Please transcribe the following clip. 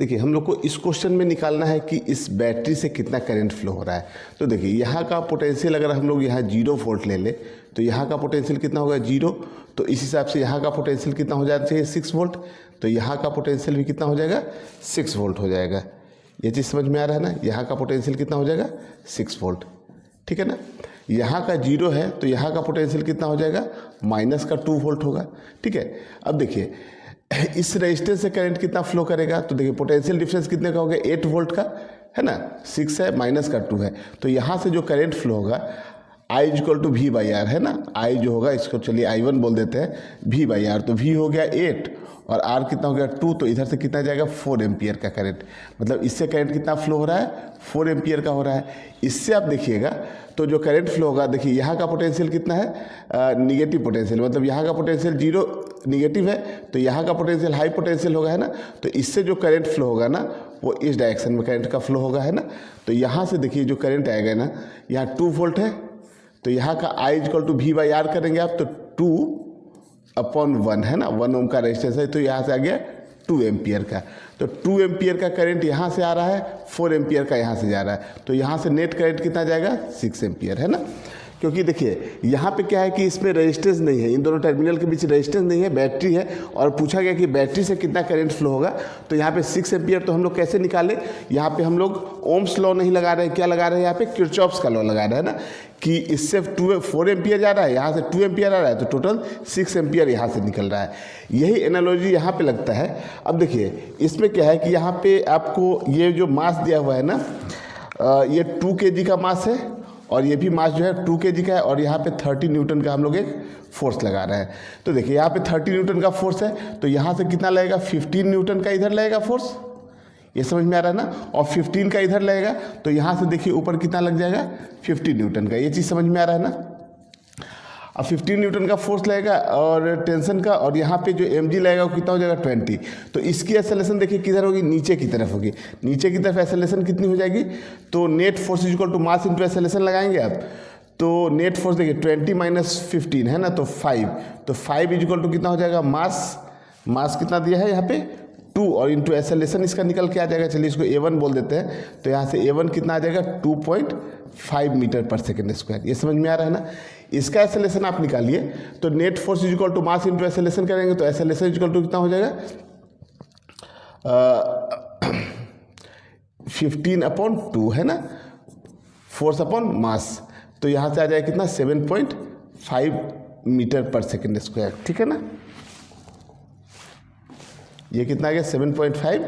देखिए हम लोग को इस क्वेश्चन में निकालना है कि इस बैटरी से कितना करंट फ्लो हो रहा है। तो देखिए यहाँ का पोटेंशियल अगर हम लोग यहाँ 0 वोल्ट ले ले तो यहाँ का पोटेंशियल कितना होगा 0। तो इस हिसाब से यहाँ का पोटेंशियल कितना हो जाना चाहिए 6 वोल्ट। तो यहाँ का पोटेंशियल भी कितना हो जाएगा 6 वोल्ट हो जाएगा। ये चीज़ समझ में आ रहा है ना। यहाँ का पोटेंशियल कितना हो जाएगा 6 वोल्ट, ठीक है ना। यहाँ का 0 है तो यहाँ का पोटेंशियल कितना हो जाएगा -2 वोल्ट होगा, ठीक है। अब देखिए इस रेजिस्टेंस से करंट कितना फ्लो करेगा। तो देखिए पोटेंशियल डिफरेंस कितने का होगा 8 वोल्ट का, है ना। 6 है -2 है तो यहाँ से जो करंट फ्लो होगा I = V/R, है ना। I जो होगा इसको चलिए I1 बोल देते हैं, V/R। तो V हो गया 8 और R कितना हो गया 2। तो इधर से कितना जाएगा 4 एम्पियर का करंट। मतलब इससे करंट कितना फ्लो हो रहा है 4 एम्पियर का हो रहा है। इससे आप देखिएगा तो जो करंट फ्लो होगा, देखिए यहाँ का पोटेंशियल कितना है निगेटिव पोटेंशियल, मतलब यहाँ का पोटेंशियल 0 निगेटिव है तो यहाँ का पोटेंशियल हाई पोटेंशियल होगा, है ना। तो इससे जो करंट फ्लो होगा ना वो इस डायरेक्शन में करंट का फ्लो होगा, है ना। तो यहाँ से देखिए जो करंट आएगा ना, यहाँ 2 वोल्ट है तो यहाँ का I = V/R करेंगे आप तो 2/1, है ना। 1 ओम का रेजिस्टेंस है तो यहाँ से आ गया 2 एम्पियर का। तो 2 एम्पियर का करंट यहाँ से आ रहा है, 4 एम्पियर का यहाँ से जा रहा है। तो यहाँ से नेट करंट कितना जाएगा 6 एम्पियर, है ना। क्योंकि देखिए यहाँ पे क्या है कि इसमें रेजिस्टेंस नहीं है, इन दोनों टर्मिनल के बीच रेजिस्टेंस नहीं है, बैटरी है। और पूछा गया कि बैटरी से कितना करंट फ्लो होगा। तो यहाँ पे 6 एम्पियर तो हम लोग कैसे निकाले, यहाँ पे हम लोग ओम्स लॉ नहीं लगा रहे हैं, क्या लगा रहे हैं यहाँ पे किरचॉफ्स का लॉ लगा रहे हैं ना, कि इससे 4 एम्पियर जा रहा है, यहाँ से 2 एम्पियर आ रहा है तो टोटल 6 एम्पियर यहाँ से निकल रहा है। यही एनालॉजी यहाँ पे लगता है। अब देखिए इसमें क्या है कि यहाँ पे आपको ये जो मास दिया हुआ है ना, ये 2 kg का मास है और ये भी मास जो है 2 kg का है और यहाँ पे 30 न्यूटन का हम लोग एक फोर्स लगा रहे हैं। तो देखिए यहाँ पे 30 न्यूटन का फोर्स है तो यहाँ से कितना लगेगा 15 न्यूटन का इधर लगेगा फोर्स, ये समझ में आ रहा है ना। और 15 का इधर लगेगा तो यहाँ से देखिए ऊपर कितना लग जाएगा 50 न्यूटन का, ये चीज़ समझ में आ रहा है ना। अब 15 न्यूटन का फोर्स लगेगा और टेंशन का, और यहाँ पे जो mg लगेगा वो कितना हो जाएगा 20। तो इसकी एक्सेलरेशन देखिए किधर होगी नीचे की तरफ होगी, नीचे की तरफ एक्सेलरेशन कितनी हो जाएगी। तो net force = mass into acceleration लगाएंगे आप तो नेट फोर्स देखिए 20 - 15 है ना, तो 5। तो 5 = कितना हो जाएगा मास कितना दिया है यहाँ पे 2 और इंटू एक्सेलरेशन इसका निकल के आ जाएगा। चलिए इसको A1 बोल देते हैं। तो यहाँ से A1 कितना आ जाएगा 2.5 मीटर/सेकंड²। ये समझ में आ रहा है ना। इसका एक्सेलरेशन आप निकालिए तो net force = mass into acceleration करेंगे तो एक्सेलरेशन = कितना हो जाएगा 15/2, है ना, फोर्स अपॉन मास। तो यहाँ से आ जाएगा कितना 7.5 मीटर/सेकंड², ठीक है ना। ये कितना आ गया 7.5